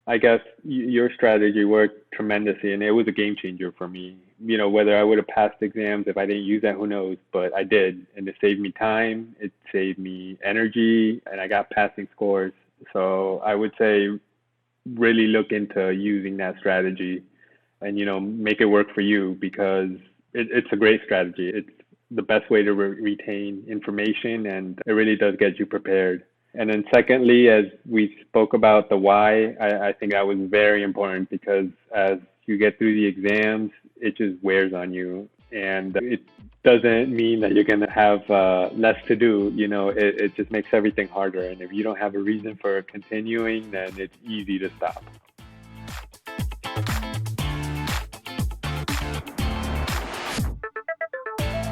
I guess your strategy worked tremendously, and it was a game changer for me. Whether I would have passed exams if I didn't use that, who knows? But I did, and it saved me time, it saved me energy, and I got passing scores. So I would say really look into using that strategy and make it work for you because it's a great strategy. It's the best way to retain information, and it really does get you prepared. And then secondly, as we spoke about the why, I think that was very important because as you get through the exams, it just wears on you. And it doesn't mean that you're going to have less to do. It just makes everything harder. And if you don't have a reason for continuing, then it's easy to stop.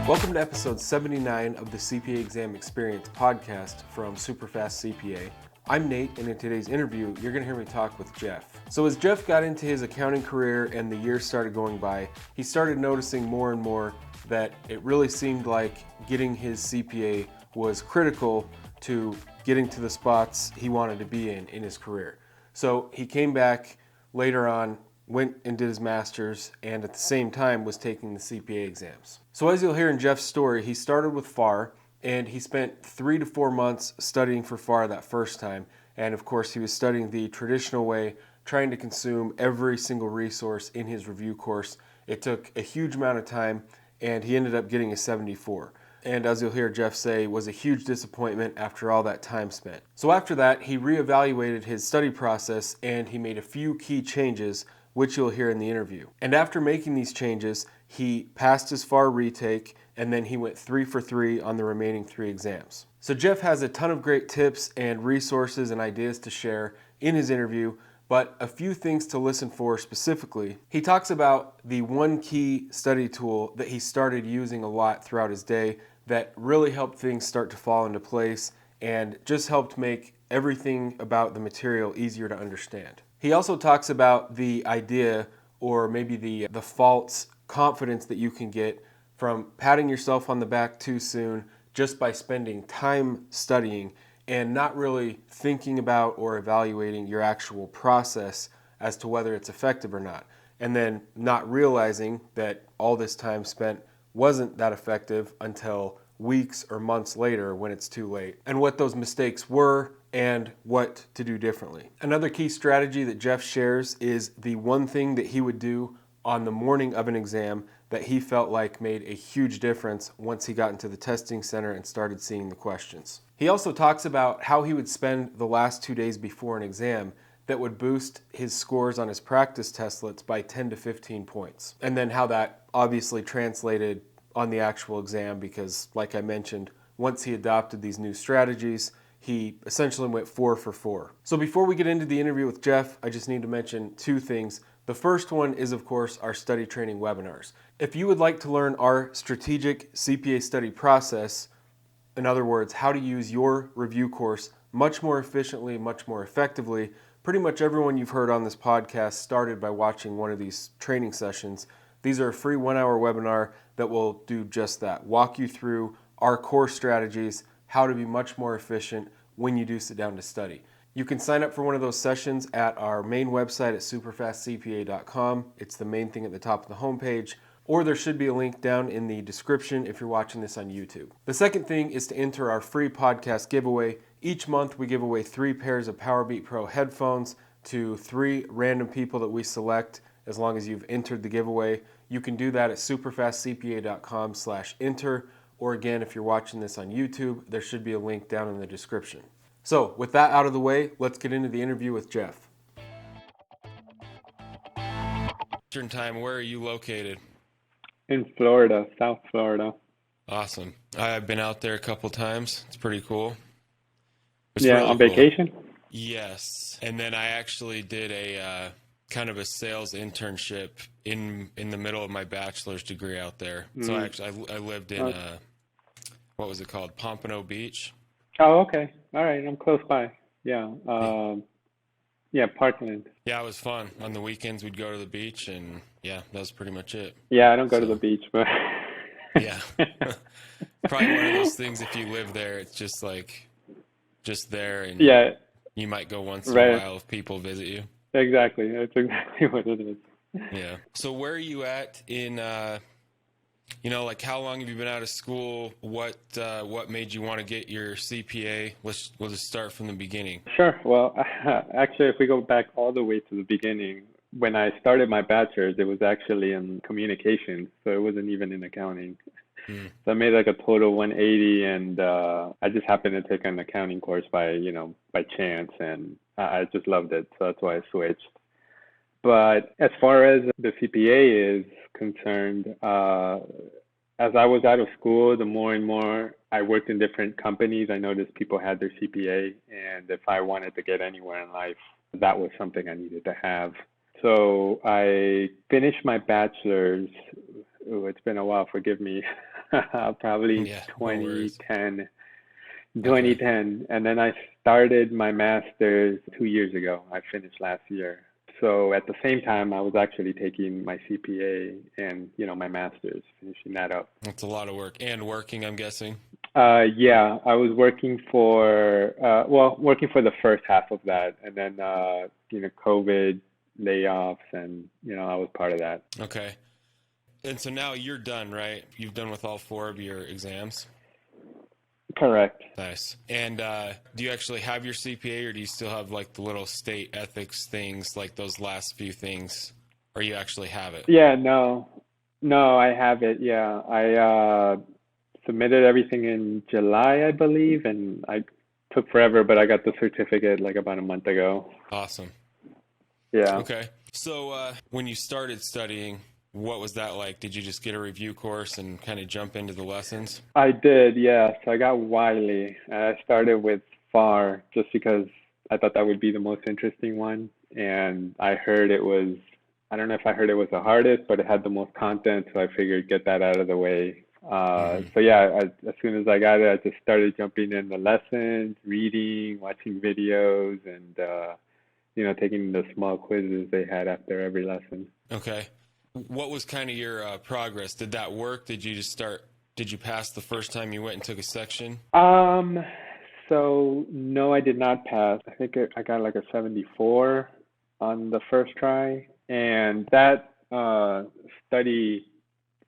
Welcome to episode 79 of the CPA Exam Experience podcast from Superfast CPA. I'm Nate, and in today's interview, you're going to hear me talk with Jeff. So as Jeff got into his accounting career and the years started going by, he started noticing more and more that it really seemed like getting his CPA was critical to getting to the spots he wanted to be in his career. So he came back later on, went and did his master's, and at the same time was taking the CPA exams. So as you'll hear in Jeff's story, he started with FAR, and he spent 3 to 4 months studying for FAR that first time. And of course, he was studying the traditional way, trying to consume every single resource in his review course. It took a huge amount of time, and he ended up getting a 74. And as you'll hear Jeff say, was a huge disappointment after all that time spent. So after that, he reevaluated his study process, and he made a few key changes, which you'll hear in the interview. And after making these changes, he passed his FAR retake, and then he went 3 for 3 on the remaining 3 exams. So Jeff has a ton of great tips and resources and ideas to share in his interview, but a few things to listen for specifically. He talks about the one key study tool that he started using a lot throughout his day that really helped things start to fall into place and just helped make everything about the material easier to understand. He also talks about the idea, or maybe the false confidence that you can get from patting yourself on the back too soon just by spending time studying and not really thinking about or evaluating your actual process as to whether it's effective or not. And then not realizing that all this time spent wasn't that effective until weeks or months later when it's too late, and what those mistakes were and what to do differently. Another key strategy that Jeff shares is the one thing that he would do on the morning of an exam that he felt like made a huge difference once he got into the testing center and started seeing the questions. He also talks about how he would spend the last 2 days before an exam that would boost his scores on his practice testlets by 10 to 15 points. And then how that obviously translated on the actual exam because, like I mentioned, once he adopted these new strategies, he essentially went 4 for 4. So before we get into the interview with Jeff, I just need to mention 2 things. The first one is, of course, our study training webinars. If you would like to learn our strategic CPA study process, in other words, how to use your review course much more efficiently, much more effectively, pretty much everyone you've heard on this podcast started by watching one of these training sessions. These are a free 1-hour webinar that will do just that, walk you through our core strategies, how to be much more efficient when you do sit down to study. You can sign up for one of those sessions at our main website at superfastcpa.com. It's the main thing at the top of the homepage, or there should be a link down in the description if you're watching this on YouTube. The second thing is to enter our free podcast giveaway. Each month we give away 3 pairs of Powerbeat Pro headphones to 3 random people that we select as long as you've entered the giveaway. You can do that at superfastcpa.com/enter, or again, if you're watching this on YouTube, there should be a link down in the description. So with that out of the way, let's get into the interview with Jeff. Eastern time, where are you located? In Florida, South Florida. Awesome. I've been out there a couple times. It's pretty cool. It's Yeah, really on cool. vacation? Yes. And then I actually did a kind of a sales internship in the middle of my bachelor's degree out there. So I lived in, what was it called? Pompano Beach. Oh, okay. All right. I'm close by. Yeah. Yeah, Parkland. Yeah, it was fun. On the weekends, we'd go to the beach, and yeah, that was pretty much it. Yeah, I don't go to the beach, but yeah. Probably one of those things, if you live there, it's just there, and yeah, you might go once in right. a while if people visit you. Exactly. That's exactly what it is. Yeah. So where are you at in like how long have you been out of school? What made you want to get your CPA? We'll just start from the beginning. Sure. Well, actually, if we go back all the way to the beginning, when I started my bachelor's, it was actually in communications, so it wasn't even in accounting. Hmm. So I made like a total 180, and I just happened to take an accounting course by chance, and I just loved it. So that's why I switched. But as far as the CPA is concerned, as I was out of school, the more and more I worked in different companies, I noticed people had their CPA, and if I wanted to get anywhere in life, that was something I needed to have. So I finished my bachelor's. Oh, it's been a while, forgive me. Probably Yeah, no worries. 2010, Okay. 2010. And then I started my master's 2 years ago. I finished last year. So at the same time, I was actually taking my CPA and, my master's, finishing that up. That's a lot of work. And working, I'm guessing. Yeah, I was working for the first half of that, and then, COVID layoffs, and, I was part of that. Okay. And so now you're done, right? You've done with all four of your exams? Correct. Nice. And do you actually have your CPA, or do you still have like the little state ethics things, like those last few things, or you actually have it? Yeah, no, I have it. Yeah, I submitted everything in July, I believe, and I took forever, but I got the certificate like about a month ago. Awesome. Yeah, Okay. So when you started studying, what was that like? Did you just get a review course and kind of jump into the lessons? I did. Yeah, so I got Wiley. I started with FAR just because I thought that would be the most interesting one, and I heard it was. I don't know if I heard it was the hardest, but it had the most content, so I figured get that out of the way. Hmm. So yeah, as soon as I got it, I just started jumping in the lessons, reading, watching videos, and taking the small quizzes they had after every lesson. Okay. What was kind of your progress? Did that work? Did you just start? Did you pass the first time you went and took a section? Um, so no, I did not pass. I think I got like a 74 on the first try, and that study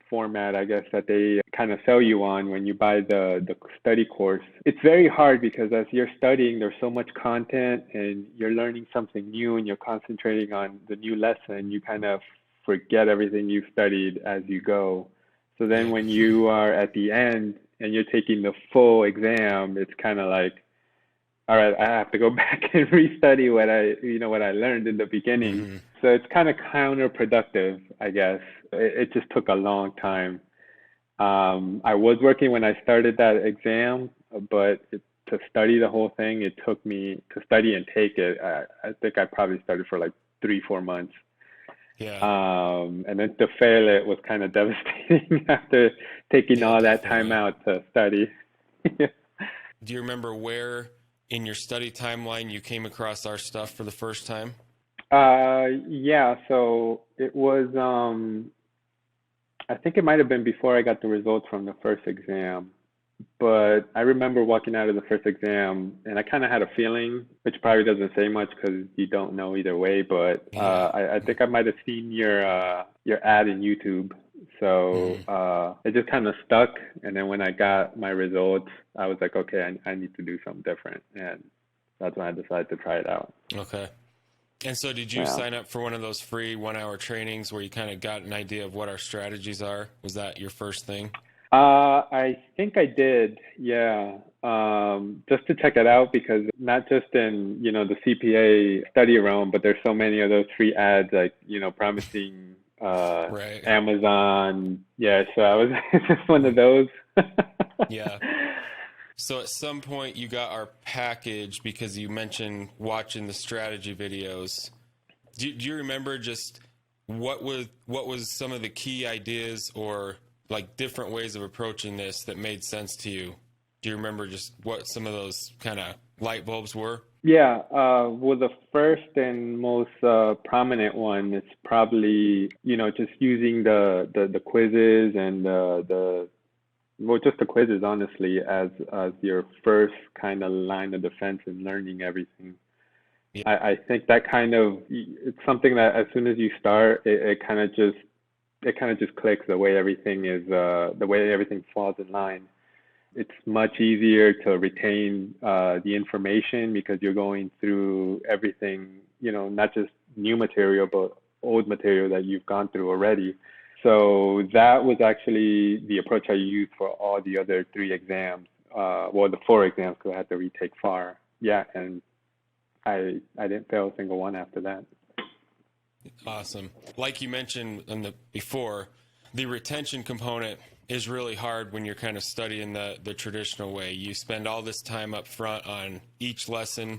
format, I guess, that they kind of sell you on when you buy the study course. It's very hard because as you're studying, there's so much content and you're learning something new and you're concentrating on the new lesson. You kind of forget everything you've studied as you go. So then Yep. when you are at the end and you're taking the full exam, it's kind of like, all right, I have to go back and restudy what I learned in the beginning. Hmm. So it's kind of counterproductive, I guess. It just took a long time. I was working when I started that exam, but to study the whole thing, it took me to study and take it. I think I probably started for like 3, 4 months. Yeah. And then to fail it was kind of devastating after taking Yeah, all that time definitely. out to study. Do you remember where in your study timeline you came across our stuff for the first time? Yeah, so it was, I think it might have been before I got the results from the first exam, but I remember walking out of the first exam and I kind of had a feeling, which probably doesn't say much because you don't know either way, but Yeah. I think I might have seen your ad in YouTube. So Hmm. it just kind of stuck. And then when I got my results, I was like, okay, I need to do something different. And that's when I decided to try it out. Okay. And so did you Yeah. sign up for one of those free 1 hour trainings where you kind of got an idea of what our strategies are? Was that your first thing? I think I did, yeah. Just to check it out because not just in, the CPA study realm, but there's so many of those free ads like, promising Right. Amazon. Yeah, so I was it's just one of those. Yeah. So at some point you got our package because you mentioned watching the strategy videos. Do you remember just what was some of the key ideas or like different ways of approaching this that made sense to you? Do you remember just what some of those kind of light bulbs were? Yeah, well, the first and most prominent one is probably, just using the quizzes and well, just the quizzes, honestly, as your first kind of line of defense in learning everything. I think that kind of, it's something that as soon as you start, it kind of just clicks the way everything is, the way everything falls in line. It's much easier to retain the information because you're going through everything, not just new material, but old material that you've gone through already. So that was actually the approach I used for all the other three exams. Well, the four exams because I had to retake FAR. Yeah, and I didn't fail a single one after that. Awesome. Like you mentioned before, the retention component is really hard when you're kind of studying the traditional way. You spend all this time up front on each lesson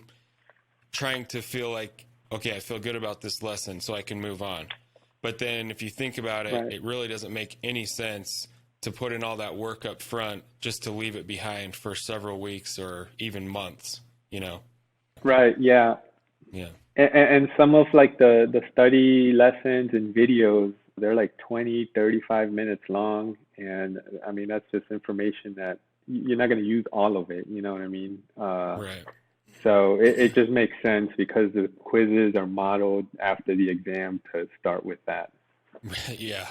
trying to feel like, okay, I feel good about this lesson so I can move on. But then if you think about it, Right. it really doesn't make any sense to put in all that work up front just to leave it behind for several weeks or even months, Right, yeah. Yeah. And some of like the study lessons and videos, they're like 20, 35 minutes long. And I mean, that's just information that you're not going to use all of it. You know what I mean? Right. So it just makes sense because the quizzes are modeled after the exam to start with that. Yeah.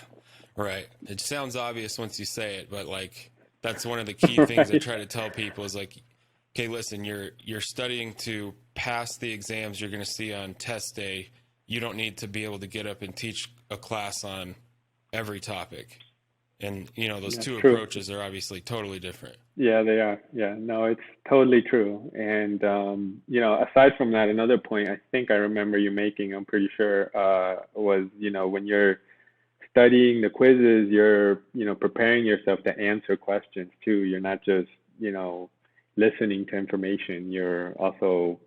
Right. It sounds obvious once you say it, but like that's one of the key things I try to tell people is like, okay, listen, you're studying to pass the exams you're going to see on test day. You don't need to be able to get up and teach a class on every topic. And, those That's two true. approaches are obviously totally different. Yeah, they are. Yeah, no, it's totally true. And aside from that, another point I think I remember you making, I'm pretty sure, was, when you're studying the quizzes, you're, preparing yourself to answer questions too. You're not just, listening to information. You're also,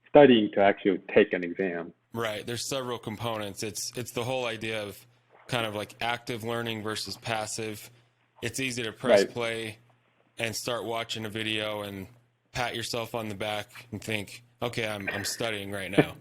studying to actually take an exam. Right. There's several components. It's the whole idea of kind of like active learning versus passive. It's easy to press Right. play and start watching a video and pat yourself on the back and think, okay, I'm studying right now.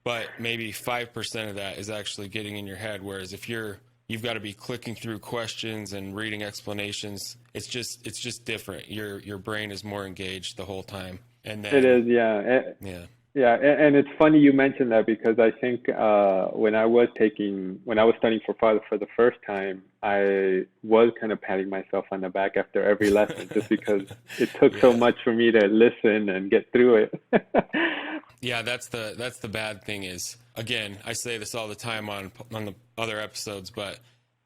But maybe 5% of that is actually getting in your head. Whereas if you've got to be clicking through questions and reading explanations, it's just different. Your brain is more engaged the whole time. And then It is, yeah. yeah. Yeah, and it's funny you mentioned that because I think when I was studying for the first time, I was kind of patting myself on the back after every lesson just because it took so Yeah. much for me to listen and get through it. Yeah, that's the bad thing is, again, I say this all the time on the other episodes, but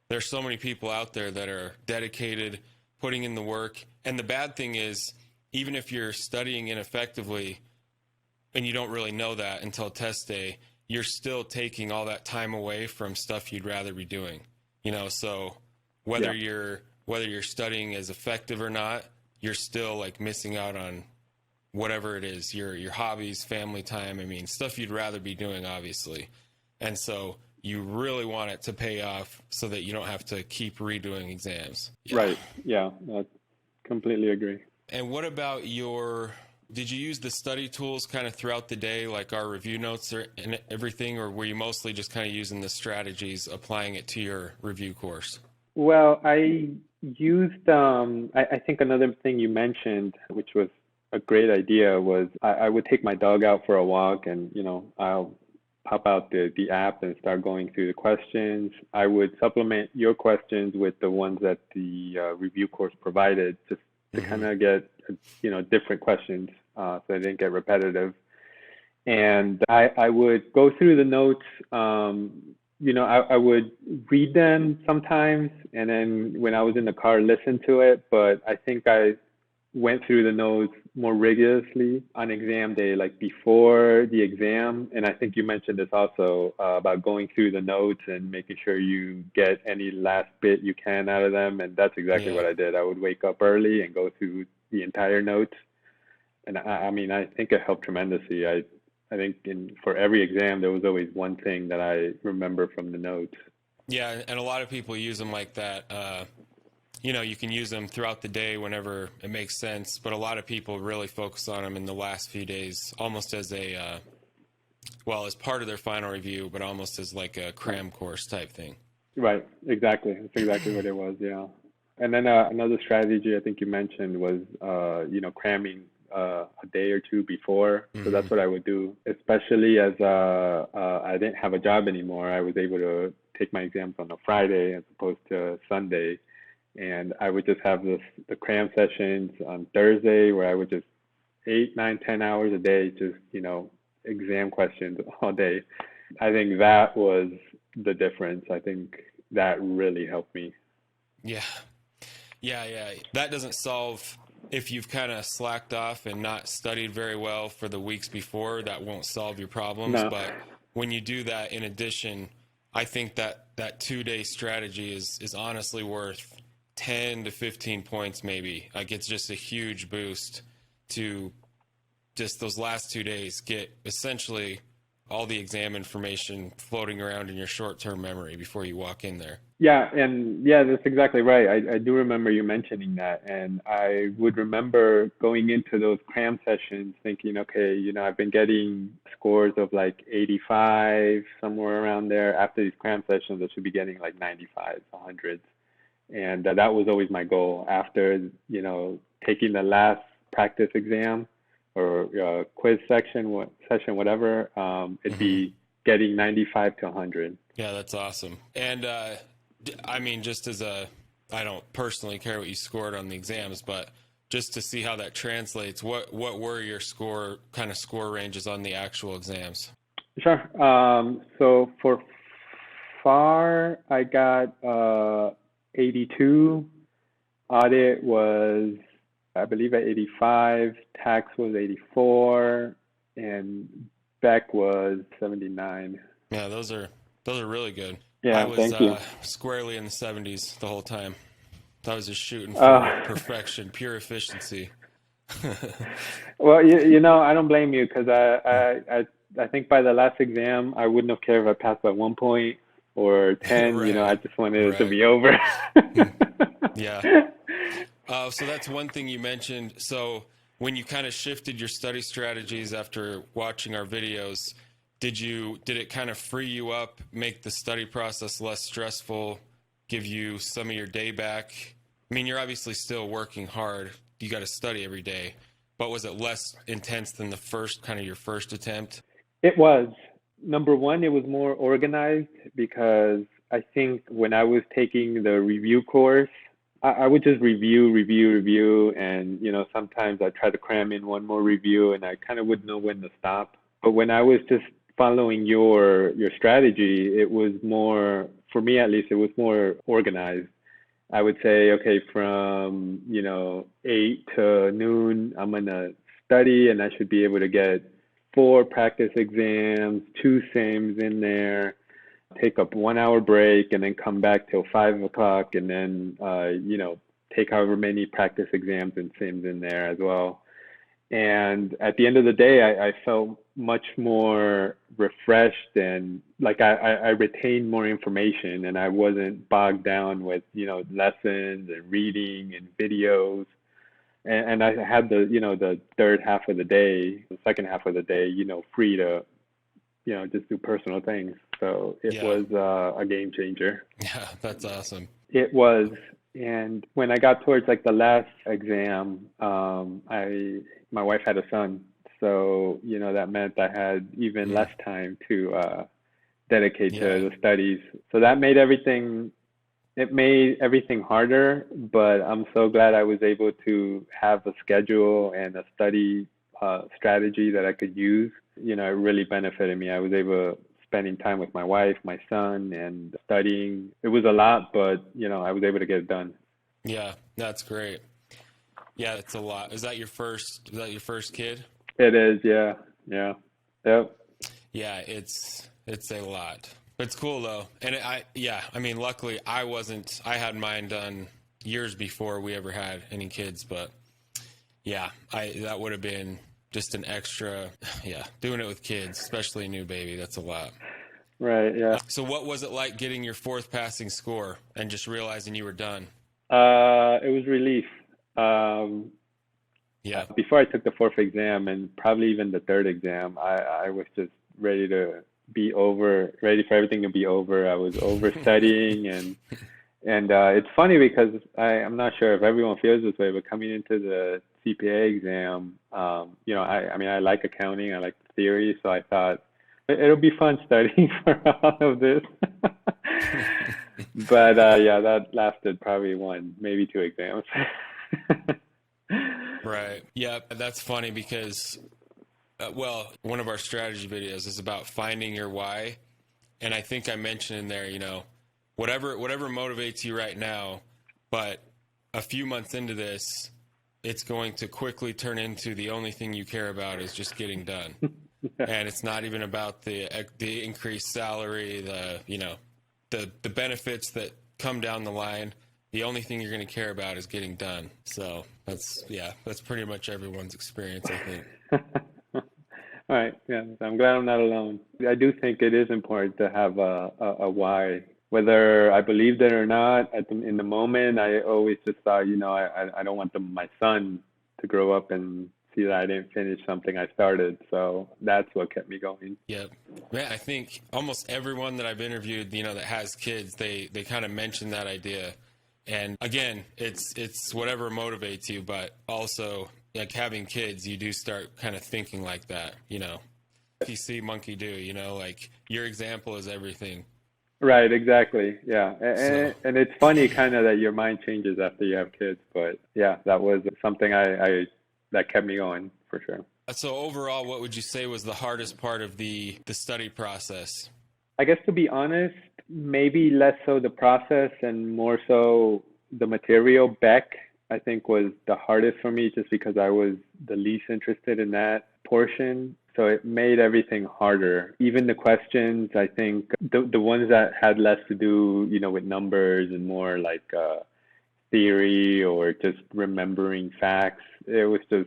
there's so many people out there that are dedicated, putting in the work. And the bad thing is, even if you're studying ineffectively and you don't really know that until test day, you're still taking all that time away from stuff you'd rather be doing. So whether Yeah. you're studying as effective or not, you're still like missing out on whatever it is, your hobbies, family time, stuff you'd rather be doing, obviously. And so you really want it to pay off so that you don't have to keep redoing exams. Yeah. Right. Yeah, I completely agree. And what about did you use the study tools kind of throughout the day, like our review notes and everything, or were you mostly just kind of using the strategies, applying it to your review course? Well, I used, I think another thing you mentioned, which was a great idea, was I would take my dog out for a walk and, I'll pop out the app and start going through the questions. I would supplement your questions with the ones that the review course provided just to kind of get, different questions so they didn't get repetitive. And I would go through the notes. I would read them sometimes, and then when I was in the car, listen to it. But I think I went through the notes more rigorously on exam day, like before the exam. And I think you mentioned this also about going through the notes and making sure you get any last bit you can out of them. And that's exactly what I did. I would wake up early and go through the entire notes. And I think it helped tremendously. I think for every exam, there was always one thing that I remember from the notes. Yeah, and a lot of people use them like that. You can use them throughout the day whenever it makes sense, but a lot of people really focus on them in the last few days, almost as as part of their final review, but almost as like a cram course type thing. Right, exactly. That's exactly what it was, yeah. And then another strategy I think you mentioned was, cramming a day or two before. So that's what I would do, especially as I didn't have a job anymore. I was able to take my exams on a Friday as opposed to Sunday. And I would just have the cram sessions on Thursday where I would just 8, 9, 10 hours a day, just, exam questions all day. I think that was the difference. I think that really helped me. Yeah. That doesn't solve, if you've kind of slacked off and not studied very well for the weeks before, that won't solve your problems. No. But when you do that, in addition, I think that 2-day strategy is honestly worth 10 to 15 points maybe. Like, it's just a huge boost to just those last 2 days get essentially all the exam information floating around in your short-term memory before you walk in there. Yeah, and yeah, that's exactly right. I do remember you mentioning that, and I would remember going into those cram sessions thinking, okay, I've been getting scores of like 85, somewhere around there. After these cram sessions, I should be getting like 95, 100s. And that was always my goal after, taking the last practice exam or quiz session, whatever, it'd be getting 95 to 100. Yeah, that's awesome. And I mean, just I don't personally care what you scored on the exams, but just to see how that translates, what were your score ranges on the actual exams? Sure. So for FAR, I got 82. Audit was, I believe, at 85. Tax was 84, and Beck was 79. Yeah, those are really good. Yeah, I was thank you. Squarely in the 70s the whole time. I was just shooting for perfection, pure efficiency. Well, I don't blame you, because I think by the last exam I wouldn't have cared if I passed by 1 point or 10. Right. I just wanted it to be over. Yeah. So that's one thing you mentioned. So when you kind of shifted your study strategies after watching our videos, did it kind of free you up, make the study process less stressful, give you some of your day back? I mean, you're obviously still working hard. You got to study every day, but was it less intense than your first attempt? It was. Number one, it was more organized, because I think when I was taking the review course, I would just review, and sometimes I try to cram in one more review, and I kind of wouldn't know when to stop. But when I was just following your strategy, it was more, for me at least, it was more organized. I would say, okay, from 8 to noon, I'm gonna study, and I should be able to get 4 practice exams, 2 sims in there, take up 1 hour break, and then come back till 5 o'clock, and then take however many practice exams and sims in there as well. And at the end of the day, I felt much more refreshed, and like I retained more information, and I wasn't bogged down with lessons and reading and videos. And I had the third half of the day, the second half of the day, free to just do personal things. So it was a game changer. Yeah, that's awesome. It was. And when I got towards like the last exam, my wife had a son. So, that meant I had even less time to dedicate to the studies. So that made everything harder, but I'm so glad I was able to have a schedule and a study strategy that I could use. It really benefited me. I was able spending time with my wife, my son, and studying. It was a lot, but I was able to get it done. Yeah, that's great. Yeah, that's a lot. Is that your first kid? It is, yeah. Yep. Yeah, it's a lot. But it's cool though. And I mean, luckily I had mine done years before we ever had any kids, but yeah, that would have been just an extra, doing it with kids, especially a new baby. That's a lot. Right, yeah. So what was it like getting your 4th passing score and just realizing you were done? It was relief. Before I took the 4th exam, and probably even the 3rd exam, I was just ready for everything to be over. I was over studying, and it's funny because I'm not sure if everyone feels this way, but coming into the CPA exam, I mean, I like accounting, I like the theory, so I thought it'll be fun studying for all of this. But yeah, that lasted probably one, maybe two exams. Right. Yeah, that's funny because, one of our strategy videos is about finding your why. And I think I mentioned in there, whatever motivates you right now, but a few months into this, it's going to quickly turn into the only thing you care about is just getting done. And it's not even about the increased salary, the benefits that come down the line. The only thing you're going to care about is getting done. So that's pretty much everyone's experience, I think. All right. Yeah, I'm glad I'm not alone. I do think it is important to have a why. Whether I believed it or not, in the moment, I always just thought, I don't want my son to grow up and see that I didn't finish something I started. So that's what kept me going. Yep. Yeah, I think almost everyone that I've interviewed, that has kids, they kind of mention that idea. And again, it's whatever motivates you, but also like having kids, you do start kind of thinking like that, If you see monkey do, like your example is everything. Right, exactly. Yeah. So, And it's funny kind of that your mind changes after you have kids, but yeah, that was something that kept me going for sure. so overall, what would you say was the hardest part of the study process? I guess to be honest, maybe less so the process and more so the material. Beck, I think, was the hardest for me just because I was the least interested in that portion. So it made everything harder. Even the questions, I think the ones that had less to do, with numbers and more like theory or just remembering facts, it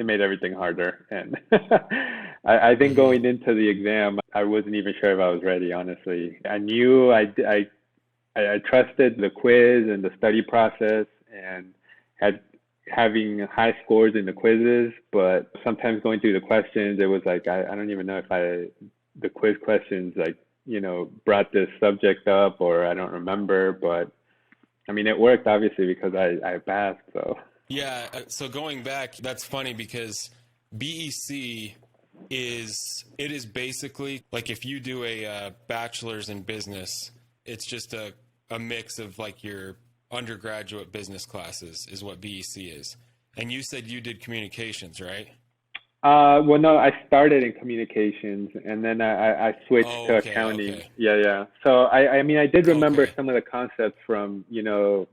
made everything harder. And I think going into the exam, I wasn't even sure if I was ready, honestly. I knew I trusted the quiz and the study process and having high scores in the quizzes, but sometimes going through the questions, it was like, I don't even know if the quiz questions, like, brought this subject up or I don't remember, but I mean, it worked obviously because I passed, so. Yeah, so going back, that's funny because BEC is basically like if you do a bachelor's in business, it's just a mix of like your undergraduate business classes is what BEC is. And you said you did communications, right? Well, no, I started in communications and then I switched to accounting. Okay. Yeah. So I mean, I did remember Okay. some of the concepts from,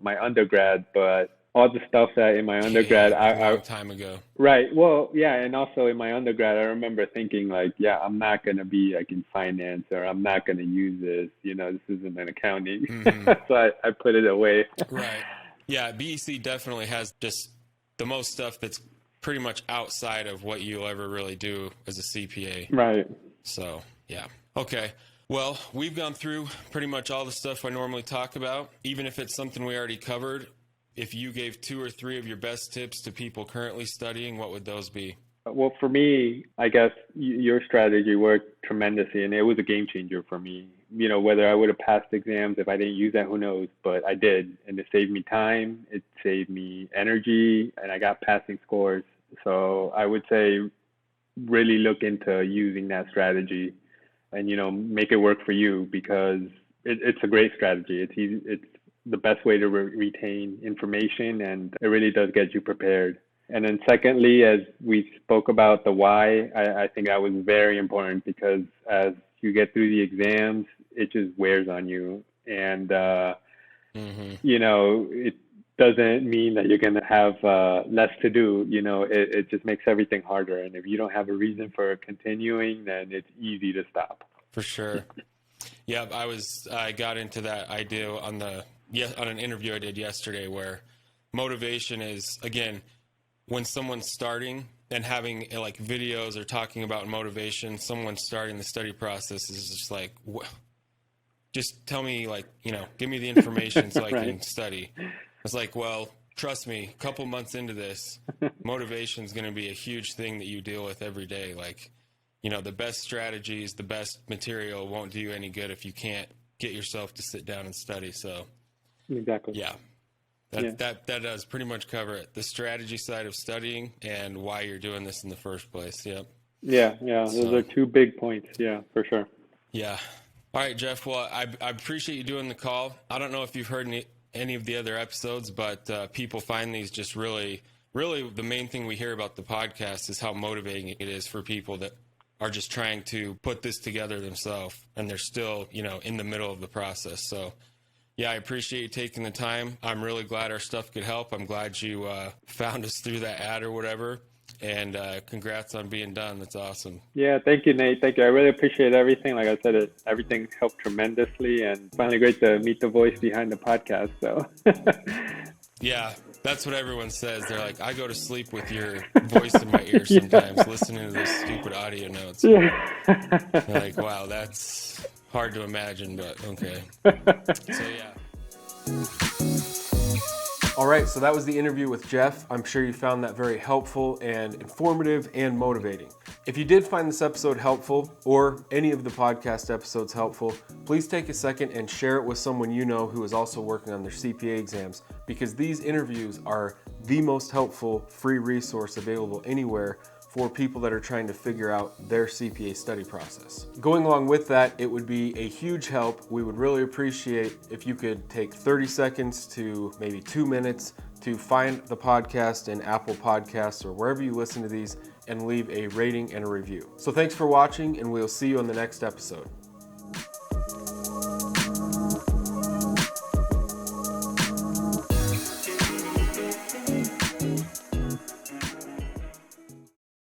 my undergrad, but all the stuff that in my undergrad, Yeah, a long time ago. right. Well, yeah. And also in my undergrad, I remember thinking like, yeah, I'm not going to be like in finance or I'm not going to use this, this isn't an accounting. Mm-hmm. So I put it away. Right. Yeah, BEC definitely has just the most stuff that's pretty much outside of what you'll ever really do as a CPA. Right. So, yeah. Okay. Well, we've gone through pretty much all the stuff I normally talk about. Even if it's something we already covered, if you gave 2 or 3 of your best tips to people currently studying, what would those be? Well, for me, I guess your strategy worked tremendously, and it was a game changer for me. Whether I would have passed exams if I didn't use that, who knows? But I did, and it saved me time, it saved me energy, and I got passing scores. So I would say really look into using that strategy, and make it work for you because it's a great strategy. It's easy. It's the best way to retain information, and it really does get you prepared. And then secondly, as we spoke about the why, I think that was very important because as you get through the exams, it just wears on you. And, it doesn't mean that you're going to have less to do. It just makes everything harder. And if you don't have a reason for continuing, then it's easy to stop. For sure. Yeah, I got into that idea on an interview I did yesterday where motivation is, again, when someone's starting and having like videos or talking about motivation, someone starting the study process is just like, just tell me give me the information so I Right. can study. It's like, well, trust me, a couple months into this, motivation is going to be a huge thing that you deal with every day. Like, the best strategies, the best material won't do you any good if you can't get yourself to sit down and study. So, Exactly. yeah. That does pretty much cover it. The strategy side of studying and why you're doing this in the first place. Yep. Yeah. Those are two big points. Yeah, for sure. Yeah. All right, Jeff. Well, I appreciate you doing the call. I don't know if you've heard any of the other episodes, but people find these just really the main thing we hear about the podcast is how motivating it is for people that are just trying to put this together themselves, and they're still, in the middle of the process. So, yeah, I appreciate you taking the time. I'm really glad our stuff could help. I'm glad you found us through that ad or whatever. And congrats on being done. That's awesome. Yeah, thank you, Nate. Thank you. I really appreciate everything. Like I said, everything helped tremendously, and finally great to meet the voice behind the podcast. So, yeah, that's what everyone says. They're like, I go to sleep with your voice in my ear sometimes, listening to those stupid audio notes. Yeah. They're like, wow, that's hard to imagine, but okay. So, yeah. All right, so that was the interview with Jeff. I'm sure you found that very helpful and informative and motivating. If you did find this episode helpful, or any of the podcast episodes helpful, please take a second and share it with someone you know who is also working on their CPA exams, because these interviews are the most helpful free resource available anywhere for people that are trying to figure out their CPA study process. Going along with that, it would be a huge help. We would really appreciate if you could take 30 seconds to maybe 2 minutes to find the podcast in Apple Podcasts or wherever you listen to these and leave a rating and a review. So thanks for watching, and we'll see you on the next episode.